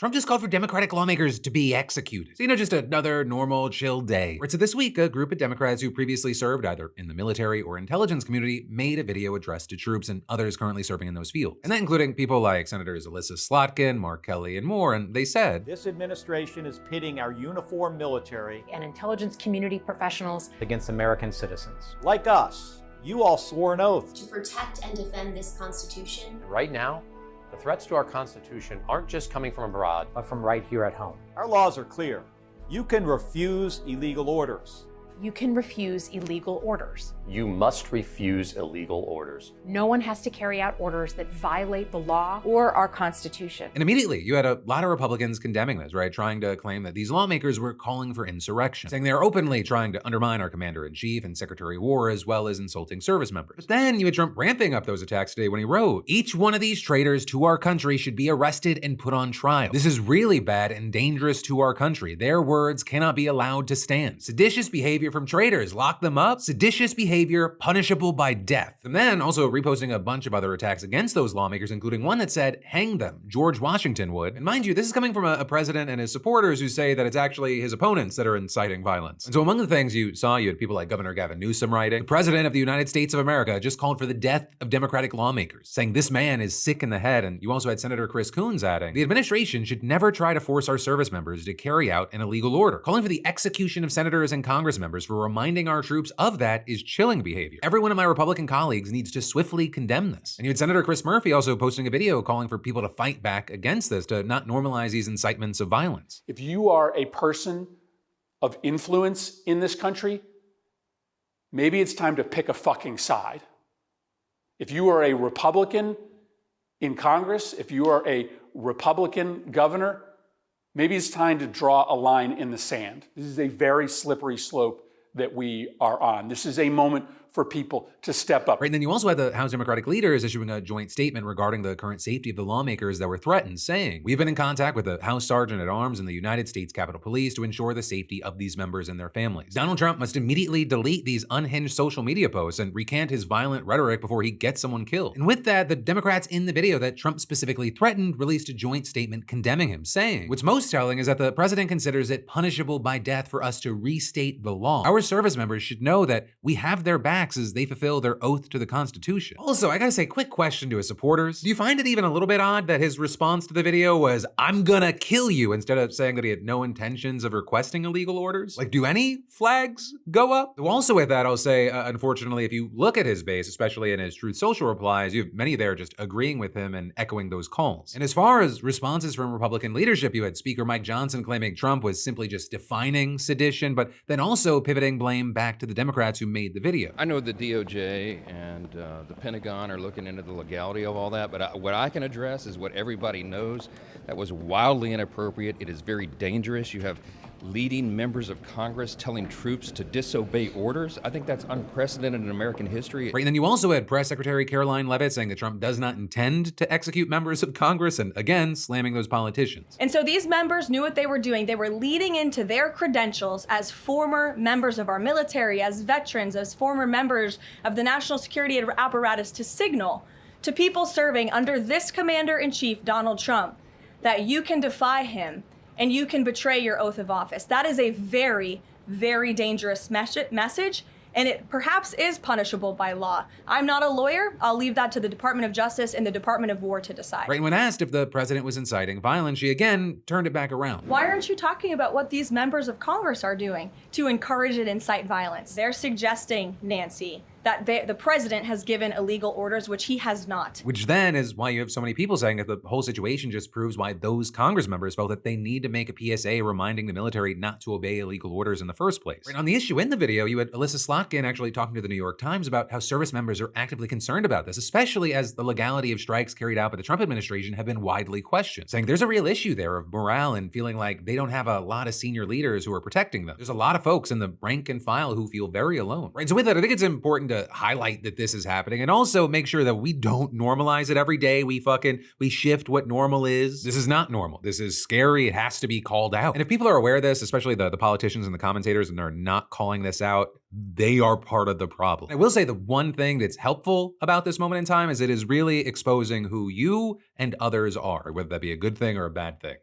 Trump just called for Democratic lawmakers to be executed. So, just another normal, chill day. Right, so this week, a group of Democrats who previously served either in the military or intelligence community made a video addressed to troops and others currently serving in those fields. And that including people like Senators Alyssa Slotkin, Mark Kelly, and more. And they said, this administration is pitting our uniformed military and intelligence community professionals against American citizens. Like us, you all swore an oath to protect and defend this Constitution. Right now, the threats to our Constitution aren't just coming from abroad, but from right here at home. Our laws are clear. You can refuse illegal orders. You can refuse illegal orders. You must refuse illegal orders. No one has to carry out orders that violate the law or our Constitution. And immediately, you had a lot of Republicans condemning this, right? Trying to claim that these lawmakers were calling for insurrection, saying they're openly trying to undermine our commander-in-chief and Secretary of War, as well as insulting service members. But then you had Trump ramping up those attacks today when he wrote, each one of these traitors to our country should be arrested and put on trial. This is really bad and dangerous to our country. Their words cannot be allowed to stand. Seditious behavior from traitors, lock them up. Seditious behavior punishable by death. And then also reposting a bunch of other attacks against those lawmakers, including one that said, hang them, George Washington would. And mind you, this is coming from a president and his supporters who say that it's actually his opponents that are inciting violence. And so among the things you saw, you had people like Governor Gavin Newsom writing, the president of the United States of America just called for the death of Democratic lawmakers, saying this man is sick in the head. And you also had Senator Chris Coons adding, the administration should never try to force our service members to carry out an illegal order. Calling for the execution of senators and Congress members for reminding our troops of that is chilling behavior. Every one of my Republican colleagues needs to swiftly condemn this. And you had Senator Chris Murphy also posting a video calling for people to fight back against this, to not normalize these incitements of violence. If you are a person of influence in this country, maybe it's time to pick a fucking side. If you are a Republican in Congress, if you are a Republican governor, maybe it's time to draw a line in the sand. This is a very slippery slope that we are on. This is a moment for people to step up. Right, and then you also had the House Democratic leaders issuing a joint statement regarding the current safety of the lawmakers that were threatened, saying, we've been in contact with the House Sergeant at Arms and the United States Capitol Police to ensure the safety of these members and their families. Donald Trump must immediately delete these unhinged social media posts and recant his violent rhetoric before he gets someone killed. And with that, the Democrats in the video that Trump specifically threatened released a joint statement condemning him, saying, what's most telling is that the president considers it punishable by death for us to restate the law. Our service members should know that we have their backs as they fulfill their oath to the Constitution. Also, I gotta say, quick question to his supporters. Do you find it even a little bit odd that his response to the video was, I'm gonna kill you, instead of saying that he had no intentions of requesting illegal orders? Like, do any flags go up? Also with that, I'll say, unfortunately, if you look at his base, especially in his Truth Social replies, you have many there just agreeing with him and echoing those calls. And as far as responses from Republican leadership, you had Speaker Mike Johnson claiming Trump was simply just defining sedition, but then also pivoting blame back to the Democrats who made the video. I know the DOJ and the Pentagon are looking into the legality of all that, but what I can address is what everybody knows. That was wildly inappropriate. It is very dangerous. You have leading members of Congress telling troops to disobey orders. I think that's unprecedented in American history. Right, and then you also had Press Secretary Caroline Leavitt saying that Trump does not intend to execute members of Congress, and again, slamming those politicians. And so these members knew what they were doing. They were leading into their credentials as former members of our military, as veterans, as former members of the national security apparatus to signal to people serving under this commander-in-chief, Donald Trump, that you can defy him and you can betray your oath of office. That is a very, very dangerous message, and it perhaps is punishable by law. I'm not a lawyer. I'll leave that to the Department of Justice and the Department of War to decide. Right, when asked if the president was inciting violence, she again turned it back around. Why aren't you talking about what these members of Congress are doing to encourage and incite violence? They're suggesting, Nancy, that the president has given illegal orders, which he has not. Which then is why you have so many people saying that the whole situation just proves why those Congress members felt that they need to make a PSA reminding the military not to obey illegal orders in the first place. Right, on the issue in the video, you had Alyssa Slotkin actually talking to the New York Times about how service members are actively concerned about this, especially as the legality of strikes carried out by the Trump administration have been widely questioned, saying there's a real issue there of morale and feeling like they don't have a lot of senior leaders who are protecting them. There's a lot of folks in the rank and file who feel very alone. Right, so with that, I think it's important to highlight that this is happening and also make sure that we don't normalize it every day. We shift what normal is. This is not normal. This is scary. It has to be called out. And if people are aware of this, especially the politicians and the commentators, and they're not calling this out, they are part of the problem. I will say the one thing that's helpful about this moment in time is it is really exposing who you and others are, whether that be a good thing or a bad thing.